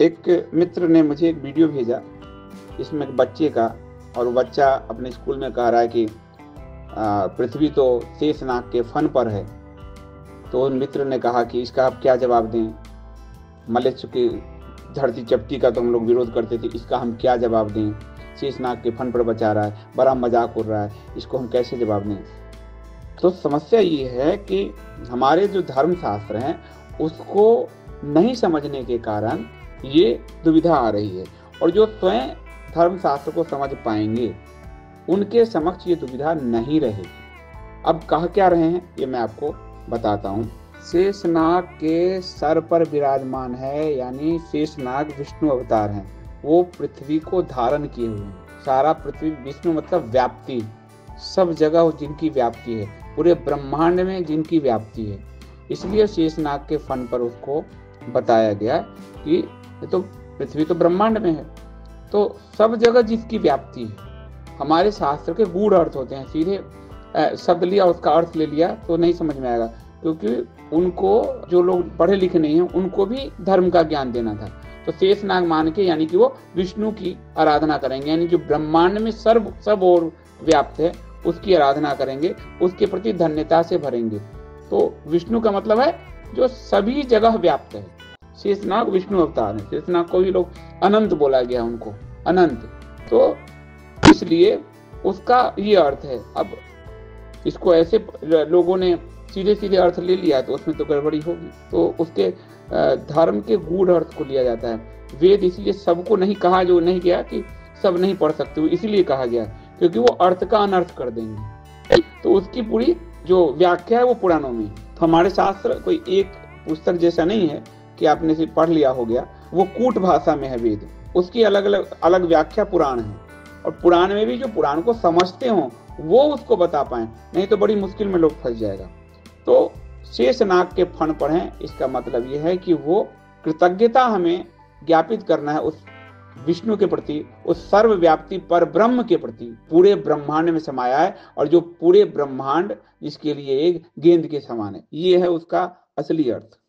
एक मित्र ने मुझे एक वीडियो भेजा, इसमें एक बच्चे का, और वो बच्चा अपने स्कूल में कह रहा है कि पृथ्वी तो शेषनाग के फन पर है। तो उन मित्र ने कहा कि इसका आप क्या जवाब दें? मलेच्छ की धरती चपटी का तो हम लोग विरोध करते थे, इसका हम क्या जवाब दें? शेषनाग के फन पर बचा रहा है, बड़ा मजाक उड़ रहा है, इसको हम कैसे जवाब दें? तो समस्या ये है कि हमारे जो धर्म शास्त्र हैं उसको नहीं समझने के कारण ये दुविधा आ रही है, और जो स्वयं धर्म शास्त्र को समझ पाएंगे उनके समक्ष ये दुविधा नहीं रहेगी। अब कह क्या रहे हैं ये मैं आपको बताता हूँ। शेषनाग के सर पर विराजमान है, यानी शेषनाग विष्णु अवतार हैं। वो पृथ्वी को धारण किए हुए हैं। सारा पृथ्वी, विष्णु मतलब व्याप्ति, सब जगह जिनकी व्याप्ति है, पूरे ब्रह्मांड में जिनकी व्याप्ति है, इसलिए शेषनाग के फन पर उसको बताया गया कि ये तो पृथ्वी तो ब्रह्मांड में है, तो सब जगह जिसकी व्याप्ति है। हमारे शास्त्र के गूढ़ अर्थ होते हैं, सीधे शब्द लिया उसका अर्थ ले लिया तो नहीं समझ में आएगा, क्योंकि उनको, जो लोग पढ़े लिखे नहीं हैं, उनको भी धर्म का ज्ञान देना था। तो शेषनाग मान के, यानी कि वो विष्णु की आराधना करेंगे, यानी जो ब्रह्मांड में सब और व्याप्त है उसकी आराधना करेंगे, उसके प्रति धन्यता से भरेंगे। तो विष्णु का मतलब है जो सभी जगह व्याप्त है। शेषनाग विष्णु अवतार है। शेषनाग को ही लोग अनंत बोला गया, उनको अनंत, तो इसलिए उसका ये अर्थ है। अब इसको ऐसे लोगों ने सीधे सीधे अर्थ ले लिया तो उसमें तो गड़बड़ी होगी। तो उसके धर्म के गूढ़ अर्थ को लिया जाता है। वेद इसलिए सबको नहीं कहा, जो नहीं गया कि सब नहीं पढ़ सकते हो, इसलिए कहा गया क्योंकि वो अर्थ का अनर्थ कर देंगे। तो उसकी पूरी जो व्याख्या है वो पुराणों में। तो हमारे शास्त्र कोई एक पुस्तक जैसा नहीं है कि आपने सिर्फ पढ़ लिया हो गया। वो कूट भाषा में है वेद, उसकी अलग अलग व्याख्या पुराण है, और पुराण में भी जो पुराण को समझते हो वो उसको बता पाए, नहीं तो बड़ी मुश्किल में लोग फंस जाएगा। तो शेषनाग के फन पर हैं, इसका मतलब यह है कि वो कृतज्ञता हमें ज्ञापित करना है उस विष्णु के प्रति, उस सर्वव्याप्ति पर ब्रह्म के प्रति, पूरे ब्रह्मांड में समाया है, और जो पूरे ब्रह्मांड जिसके लिए एक गेंद के समान है, ये है उसका असली अर्थ।